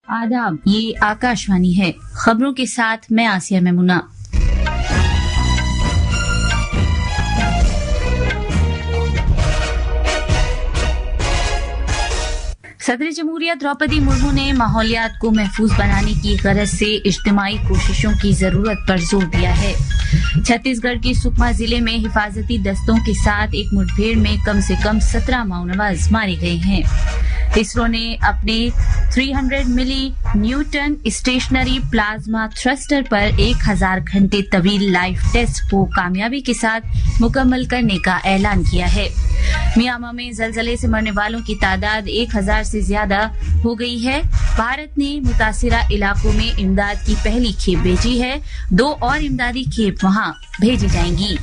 आदाब, ये आकाशवाणी है। खबरों के साथ मैं आसिया मेमुना। सदर जमहूरिया द्रौपदी मुर्मू ने माहौलियात को महफूज बनाने की गरज से इज्तिमाई कोशिशों की जरूरत पर जोर दिया है। छत्तीसगढ़ के सुकमा जिले में हिफाजती दस्तों के साथ एक मुठभेड़ में कम से कम 17 माओनवाज मारे गए हैं। इसरो ने अपने 300 मिली न्यूटन स्टेशनरी प्लाज्मा थ्रस्टर पर 1000 घंटे तवील लाइव टेस्ट को कामयाबी के साथ मुकम्मल करने का ऐलान किया है। मियांमार में जलजले से मरने वालों की तादाद 1000 से ज्यादा हो गई है। भारत ने मुतासिरा इलाकों में इमदाद की पहली खेप भेजी है। 2 और इमदादी खेप वहां भेजी जाएंगी।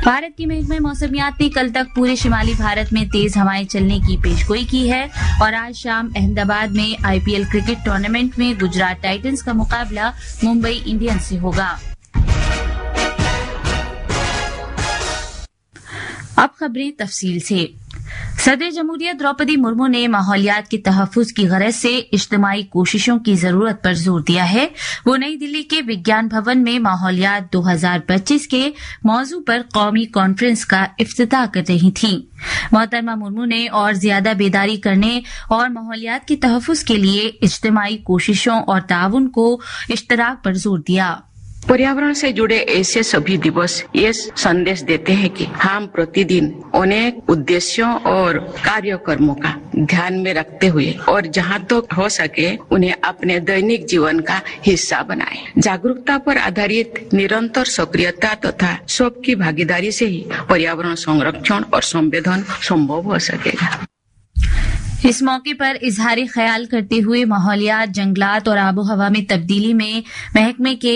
भारत की महकमे मौसमियात ने कल तक पूरे शिमाली भारत में तेज हवाएं चलने की पेशगोई की है और आज शाम अहमदाबाद में IPL क्रिकेट टूर्नामेंट में गुजरात टाइटंस का मुकाबला मुंबई इंडियंस से होगा। अब खबरें तफसील से। सदर जमहूरिया द्रौपदी मुर्मू ने माहौलियात के तहफ्फुज की गरज से इज्तिमाई कोशिशों की जरूरत पर जोर दिया है। वो नई दिल्ली के विज्ञान भवन में माहौलियात 2025 के मौजू पर कौमी कॉन्फ्रेंस का इफ्तिताह कर रही थीं। मोहतरमा मुर्मू ने और ज्यादा बेदारी करने और माहौलियात के तहफ्फुज के लिए इज्तिमाई कोशिशों और ताउन को इश्तराक पर जोर दिया। पर्यावरण से जुड़े ऐसे सभी दिवस ये संदेश देते हैं कि हम प्रतिदिन अनेक उद्देश्यों और कार्यक्रमों का ध्यान में रखते हुए और जहां तक तो हो सके उन्हें अपने दैनिक जीवन का हिस्सा बनाएं। जागरूकता पर आधारित निरंतर सक्रियता तथा सबकी भागीदारी से ही पर्यावरण संरक्षण और संवर्धन संभव हो सकेगा। इस मौके पर इजहार ख्याल करते हुए माहौलियात, जंगलात और आबो हवा में तब्दीली में महकमे के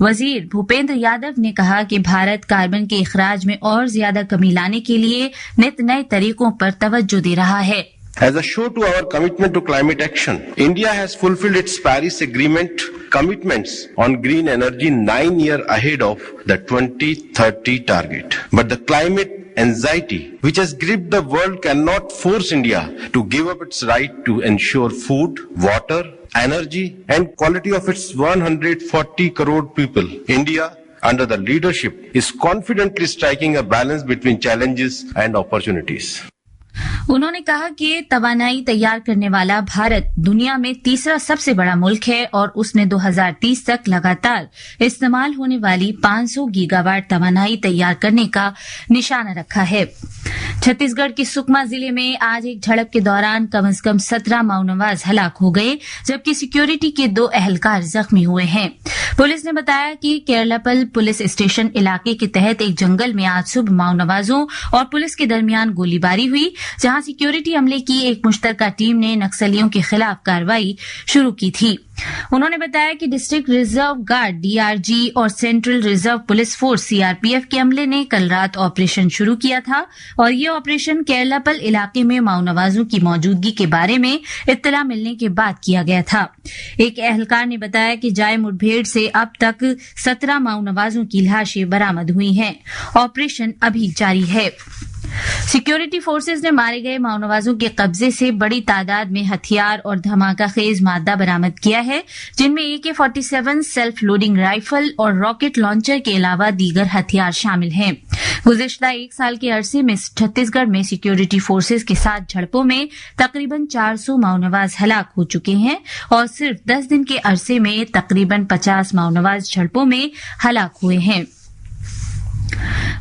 वजीर भूपेंद्र यादव ने कहा कि भारत कार्बन के इखराज में और ज्यादा कमी लाने के लिए नित नए तरीकों पर तवज्जो दे रहा है। As a show to our commitment to climate action, India has fulfilled its Paris Agreement commitments on green energy 9 years ahead of the 2030 target. But the climate anxiety which has gripped the world cannot force India to give up its right to ensure food, water, energy and quality of its 140 crore people. India, under the leadership, is confidently striking a balance between challenges and opportunities. उन्होंने कहा कि तवानाई तैयार करने वाला भारत दुनिया में तीसरा सबसे बड़ा मुल्क है और उसने 2030 तक लगातार इस्तेमाल होने वाली 500 गीगावाट तवानाई तैयार करने का निशाना रखा है। छत्तीसगढ़ के सुकमा जिले में आज एक झड़प के दौरान कम से कम 17 माओनवाज हलाक हो गए, जबकि सिक्योरिटी के 2 एहलकार जख्मी हुए हैं। पुलिस ने बताया कि केरलापल पुलिस स्टेशन इलाके के तहत एक जंगल में आज सुबह माओनवाजों और पुलिस के दरमियान गोलीबारी हुई, जहां सिक्योरिटी अमले की एक मुश्तरका टीम ने नक्सलियों के खिलाफ कार्रवाई शुरू की थी। उन्होंने बताया कि डिस्ट्रिक्ट रिजर्व गार्ड DRG और central reserve police force CRPF के अमले ने कल रात ऑपरेशन शुरू किया था और ये ऑपरेशन केरलापल इलाके में माओनवाजों की मौजूदगी के बारे में इत्तला मिलने के बाद किया गया था। एक एहलकार ने बताया कि जाए मुठभेड़ से अब तक 17 माओनवाजों की लाशें बरामद हुई हैं। ऑपरेशन अभी जारी है। सिक्योरिटी फोर्सेज ने मारे गए माओनवाजों के कब्जे से बड़ी तादाद में हथियार और धमाका खेज मादा बरामद किया है, जिनमें AK-47 सेल्फ लोडिंग राइफल और रॉकेट लॉन्चर के अलावा दीगर हथियार शामिल हैं। गुज़िश्ता 1 साल के अरसे में छत्तीसगढ़ में सिक्योरिटी फोर्सेज के साथ झड़पों में तकरीबन 400 माओनवाज हलाक हो चुके हैं और सिर्फ 10 दिन के अरसे में तकरीबन 50 माओनवाज झड़पों में हलाक हुए हैं।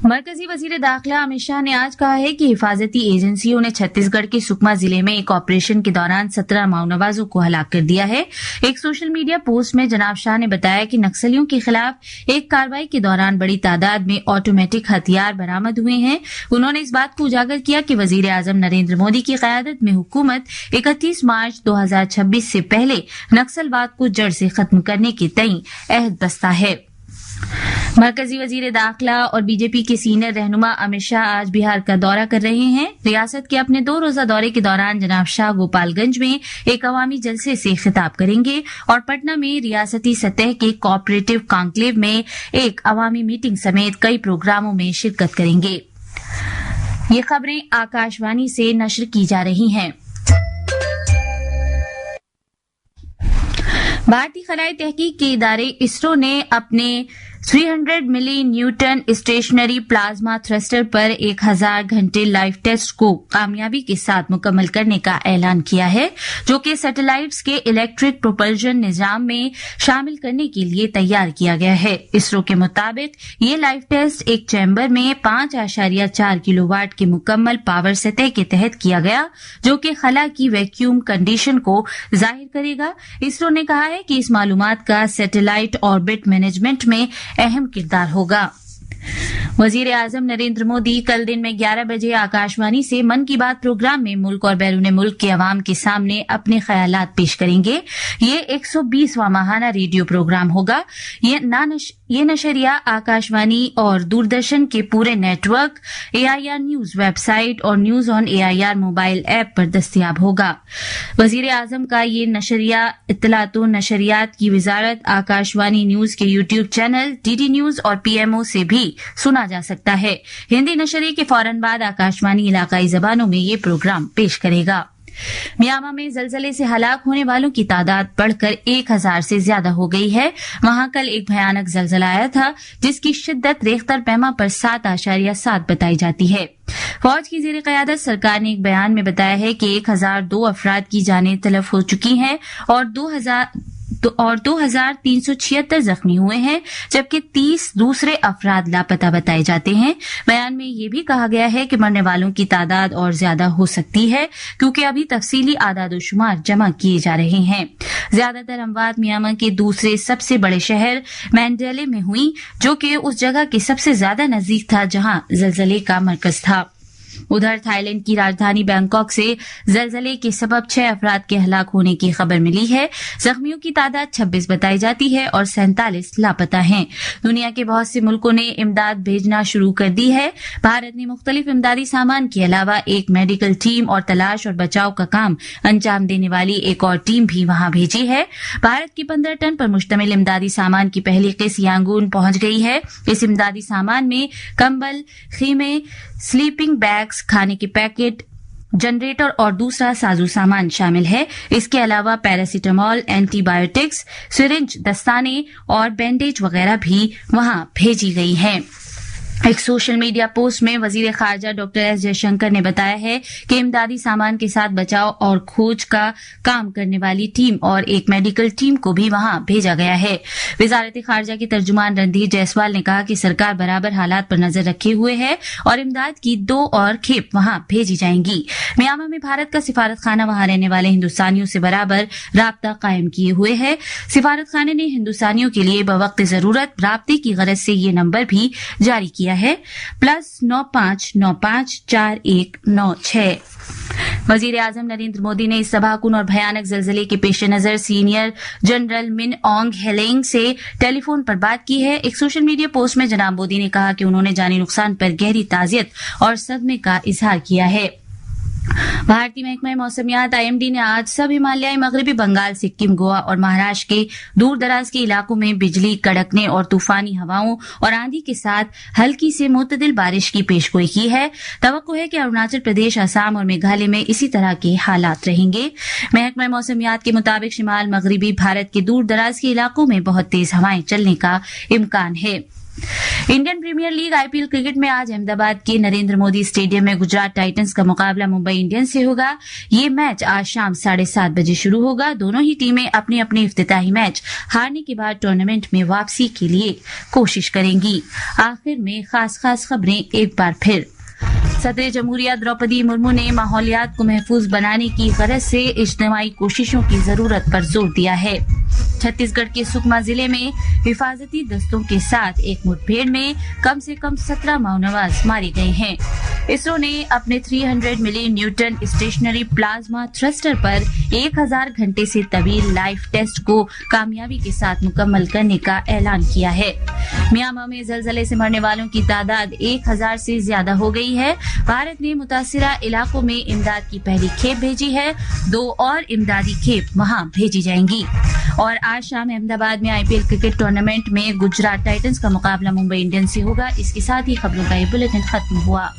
मरकजी वजीर दाखिला अमित शाह ने आज कहा है कि हिफाजती एजेंसियों ने छत्तीसगढ़ के सुकमा जिले में एक ऑपरेशन के दौरान 17 माओनवाजों को हलाक कर दिया है। एक सोशल मीडिया पोस्ट में जनाब शाह ने बताया कि नक्सलियों के खिलाफ एक कार्रवाई के दौरान बड़ी तादाद में ऑटोमेटिक हथियार बरामद हुए हैं। उन्होंने इस बात को उजागर किया कि वजीर आजम नरेंद्र मोदी की क़यादत में हुकूमत 31 मार्च 2026 से पहले नक्सलवाद को जड़ से खत्म करने के तई अहद बस्ता है। मरकजी वजीर दाखिला और बीजेपी के सीनियर रहनुमा अमित शाह आज बिहार का दौरा कर रहे हैं। रियासत के अपने 2 रोजा दौरे के दौरान जनाब शाह गोपालगंज में एक अवामी जलसे से खिताब करेंगे और पटना में रियासती सतह के कोऑपरेटिव कॉन्क्लेव में एक अवामी मीटिंग समेत कई प्रोग्रामों में शिरकत करेंगे। ये खबरें आकाशवाणी से नश्र की जा रही हैं। भारतीय खलाई तहकीक के इदारे इसरो ने अपने 300 मिली न्यूटन स्टेशनरी प्लाज्मा थ्रस्टर पर 1000 घंटे लाइव टेस्ट को कामयाबी के साथ मुकम्मल करने का ऐलान किया है, जो कि सैटेलाइट्स के इलेक्ट्रिक प्रोपल्शन निजाम में शामिल करने के लिए तैयार किया गया है। इसरो के मुताबिक ये लाइव टेस्ट एक चैम्बर में 5.4 किलोवाट के मुकम्मल पावर सतह के तहत किया गया, जो कि खला की वैक्यूम कंडीशन को जाहिर करेगा। इसरो ने कहा है कि इस मालूमात का सैटेलाइट ऑर्बिट मैनेजमेंट में अहम किरदार होगा। वजीर आजम नरेंद्र मोदी कल दिन में 11 बजे आकाशवाणी से मन की बात प्रोग्राम में मुल्क और बैरून मुल्क के अवाम के सामने अपने ख्यालात पेश करेंगे। ये 120वां माहाना रेडियो प्रोग्राम होगा। ये नशरिया आकाशवाणी और दूरदर्शन के पूरे नेटवर्क, AIR न्यूज वेबसाइट और news on AIR mobile app पर दस्तयाब होगा। वजीर आजम का ये नशरिया इत्तलात व नशरियात की वजारत, आकाशवाणी न्यूज के यूट्यूब चैनल DD न्यूज और PMO से भी सुना जा सकता है। हिंदी नशरे के फौरन बाद आकाशवाणी इलाकाई जबानों में ये प्रोग्राम पेश करेगा। म्यांमार में जलजले से हलाक होने वालों की तादाद बढ़कर 1000 से ज्यादा हो गई है। वहां कल एक भयानक जलजला आया था, जिसकी शिद्दत रेख्तर पैमा पर 7.7 बताई जाती है। फौज की ज़ेर क़यादत सरकार ने एक बयान में बताया है कि 1002 अफराद की जानें तलफ हो चुकी हैं और 2376 जख्मी हुए हैं, जबकि 30 दूसरे अफराद लापता बताए जाते हैं। बयान में यह भी कहा गया है कि मरने वालों की तादाद और ज्यादा हो सकती है, क्योंकि अभी तफसीली आदाद-ओ-शुमार जमा किए जा रहे हैं। ज्यादातर अमवात म्यांमार के दूसरे सबसे बड़े शहर मैंडेले में हुई, जो कि उस जगह के सबसे ज्यादा नजदीक था जहां जलजले का मरकज था। उधर थाईलैंड की राजधानी बैंकॉक से जलजले के सबब 6 अफराद के हलाक होने की खबर मिली है। जख्मियों की तादाद 26 बताई जाती है और 47 लापता हैं। दुनिया के बहुत से मुल्कों ने इमदाद भेजना शुरू कर दी है। भारत ने मुख्तलिफ इमदादी सामान के अलावा एक मेडिकल टीम और तलाश और बचाव का काम अंजाम देने वाली एक और टीम भी वहां भेजी है। भारत की 15 टन पर मुश्तमिल इमदादी सामान की पहली किस्त यांगून पहुंच गई है। इस इमदादी सामान में कंबल, खीमे, स्लीपिंग बैग्स, खाने के पैकेट, जनरेटर और दूसरा साजो सामान शामिल है। इसके अलावा पैरासीटामोल, एंटीबायोटिक्स, सिरिंज, दस्ताने और बैंडेज वगैरह भी वहां भेजी गई हैं। एक सोशल मीडिया पोस्ट में वजीर खारजा डॉक्टर एस जयशंकर ने बताया है कि इमदादी सामान के साथ बचाव और खोज का काम करने वाली टीम और एक मेडिकल टीम को भी वहां भेजा गया है। वजारत खारजा के तर्जुमान रणधीर जायसवाल ने कहा कि सरकार बराबर हालात पर नजर रखे हुए है और इमदाद की 2 और खेप वहां भेजी जाएंगी। म्यांमार में भारत का सिफारत खाना वहां रहने वाले हिंदुस्तानियों से बराबर राब्ता कायम किए हुए है। सिफारत खाने ने हिंदुस्तानियों के लिए बवक्त जरूरत राब्ते की गरज से ये नंबर भी जारी किया है, +95954196। वजीर आजम नरेंद्र मोदी ने इस तबाहकुन और भयानक जलजले के पेश नजर सीनियर जनरल मिन ऑन्ग हेलेंग से टेलीफोन पर बात की है। एक सोशल मीडिया पोस्ट में जनाब मोदी ने कहा कि उन्होंने जानी नुकसान पर गहरी ताजियत और सदमे का इजहार किया है। भारतीय महकमा मौसमियात IMD ने आज सब हिमालयाई मगरबी बंगाल, सिक्किम, गोवा और महाराष्ट्र के दूर दराज के इलाकों में बिजली कड़कने और तूफानी हवाओं और आंधी के साथ हल्की से मुतदिल बारिश की पेशगोई की है। तवक्को है कि अरुणाचल प्रदेश, असम और मेघालय में इसी तरह के हालात रहेंगे। महकमा मौसमियात के मुताबिक शिमाल मगरबी भारत के दूर दराज के इलाकों में बहुत तेज हवाएं चलने का इम्कान है। Indian premier league IPL cricket में आज अहमदाबाद के नरेंद्र मोदी स्टेडियम में गुजरात टाइटंस का मुकाबला मुंबई इंडियंस से होगा। ये मैच आज शाम 7:30 बजे शुरू होगा। दोनों ही टीमें अपने अपने इफ्तिताही मैच हारने के बाद टूर्नामेंट में वापसी के लिए कोशिश करेंगी। आखिर में खास खबरें एक बार फिर। सदर जमहूरिया द्रौपदी मुर्मू ने माहौलियात को महफूज बनाने की गरज से इज्तिमाई कोशिशों की जरूरत पर जोर दिया है। छत्तीसगढ़ के सुकमा जिले में हिफाजती दस्तों के साथ एक मुठभेड़ में कम से कम 17 माओनवाज मारे गए हैं। इसरो ने अपने 300 मिली न्यूटन स्टेशनरी प्लाज्मा थ्रस्टर पर 1000 घंटे से तवील लाइव टेस्ट को कामयाबी के साथ मुकम्मल करने का ऐलान किया है। म्यांमार में जलजले से मरने वालों की तादाद 1000 से ज्यादा हो गई है। भारत ने मुतासिरा इलाकों में इमदाद की पहली खेप भेजी है। 2 और इमदादी खेप वहां भेजी जाएंगी। और आज शाम अहमदाबाद में IPL क्रिकेट टूर्नामेंट में गुजरात टाइटंस का मुकाबला मुंबई इंडियंस से होगा। इसके साथ ही खबरों का ये बुलेटिन खत्म हुआ।